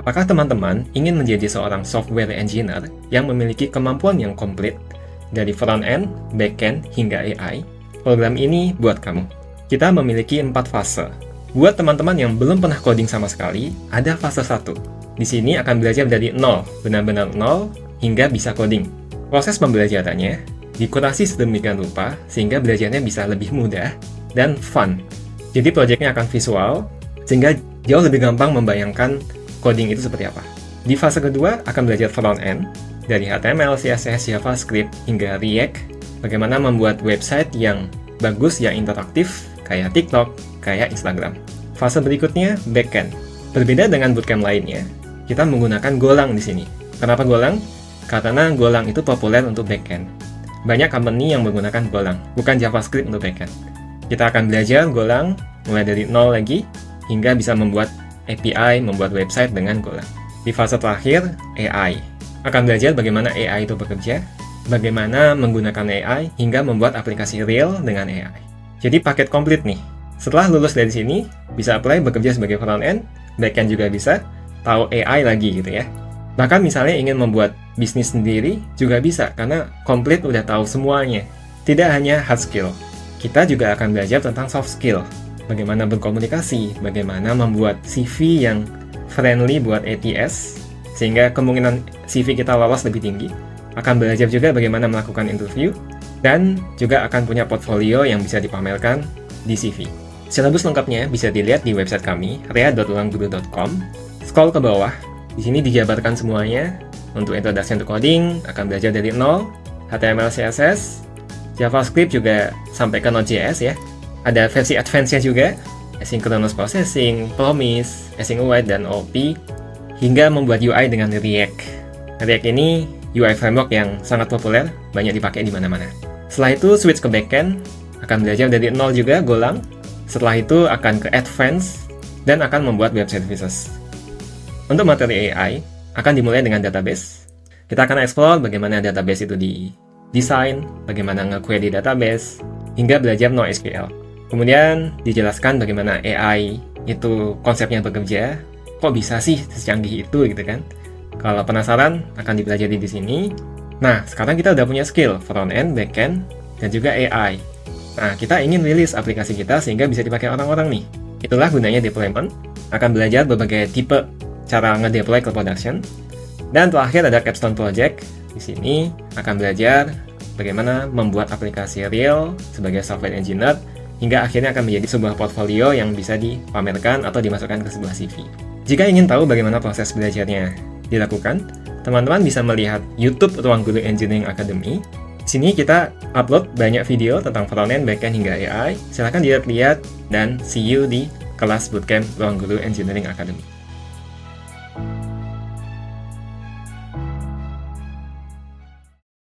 Apakah teman-teman ingin menjadi seorang software engineer yang memiliki kemampuan yang komplit dari front-end, back-end, hingga AI? Program ini buat kamu. Kita memiliki 4 fase. Buat teman-teman yang belum pernah coding sama sekali, ada fase 1. Di sini akan belajar dari nol, benar-benar nol, hingga bisa coding. Proses pembelajarannya dikurasi sedemikian rupa sehingga belajarnya bisa lebih mudah dan fun. Jadi proyeknya akan visual, sehingga jauh lebih gampang membayangkan coding itu seperti apa. Di fase kedua akan belajar front-end, dari HTML, CSS, JavaScript, hingga React, bagaimana membuat website yang bagus, yang interaktif, kayak TikTok, kayak Instagram. Fase berikutnya, back-end. Berbeda dengan bootcamp lainnya, kita menggunakan Golang di sini. Kenapa Golang? Karena Golang itu populer untuk back-end. Banyak company yang menggunakan Golang, bukan JavaScript untuk back-end. Kita akan belajar Golang mulai dari nol lagi, hingga bisa membuat API, membuat website dengan Golang. Di fase terakhir, AI. Akan belajar bagaimana AI itu bekerja, bagaimana menggunakan AI, hingga membuat aplikasi real dengan AI. Jadi paket komplit nih. Setelah lulus dari sini, bisa apply bekerja sebagai front-end, back-end juga bisa, tahu AI lagi gitu ya. Bahkan misalnya ingin membuat bisnis sendiri, juga bisa, karena komplit udah tahu semuanya. Tidak hanya hard skill, kita juga akan belajar tentang soft skill. Bagaimana berkomunikasi, bagaimana membuat CV yang friendly buat ATS, sehingga kemungkinan CV kita lolos lebih tinggi. Akan belajar juga bagaimana melakukan interview, dan juga akan punya portfolio yang bisa dipamerkan di CV. Silabus lengkapnya bisa dilihat di website kami, rea.ruangguru.com. Scroll ke bawah, di sini dijabarkan semuanya. Untuk introduction to coding, akan belajar dari nol, HTML, CSS, JavaScript juga sampai ke Node.js ya. Ada versi advance-nya juga, asynchronous processing, promise, async await, dan OP, hingga membuat UI dengan React. React ini UI framework yang sangat populer, banyak dipakai di mana-mana. Setelah itu switch ke backend, akan belajar dari nol juga Golang. Setelah itu akan ke advance, dan akan membuat web services. Untuk materi AI, akan dimulai dengan database. Kita akan explore bagaimana database itu didesain, bagaimana nge-query database, hingga belajar NoSQL. Kemudian dijelaskan bagaimana AI itu konsepnya bekerja, kok bisa sih secanggih itu gitu kan. Kalau penasaran, akan dipelajari di sini. Nah, sekarang kita udah punya skill front-end, back-end, dan juga AI. Nah, kita ingin rilis aplikasi kita sehingga bisa dipakai orang-orang nih. Itulah gunanya deployment. Akan belajar berbagai tipe cara nge-deploy ke production. Dan terakhir ada capstone project. Di sini akan belajar bagaimana membuat aplikasi real sebagai software engineer, hingga akhirnya akan menjadi sebuah portfolio yang bisa dipamerkan atau dimasukkan ke sebuah CV. Jika ingin tahu bagaimana proses belajarnya dilakukan, teman-teman bisa melihat YouTube Ruang Guru Engineering Academy. Di sini kita upload banyak video tentang front-end, back-end, hingga AI. Silahkan dilihat-lihat dan see you di kelas bootcamp Ruang Guru Engineering Academy.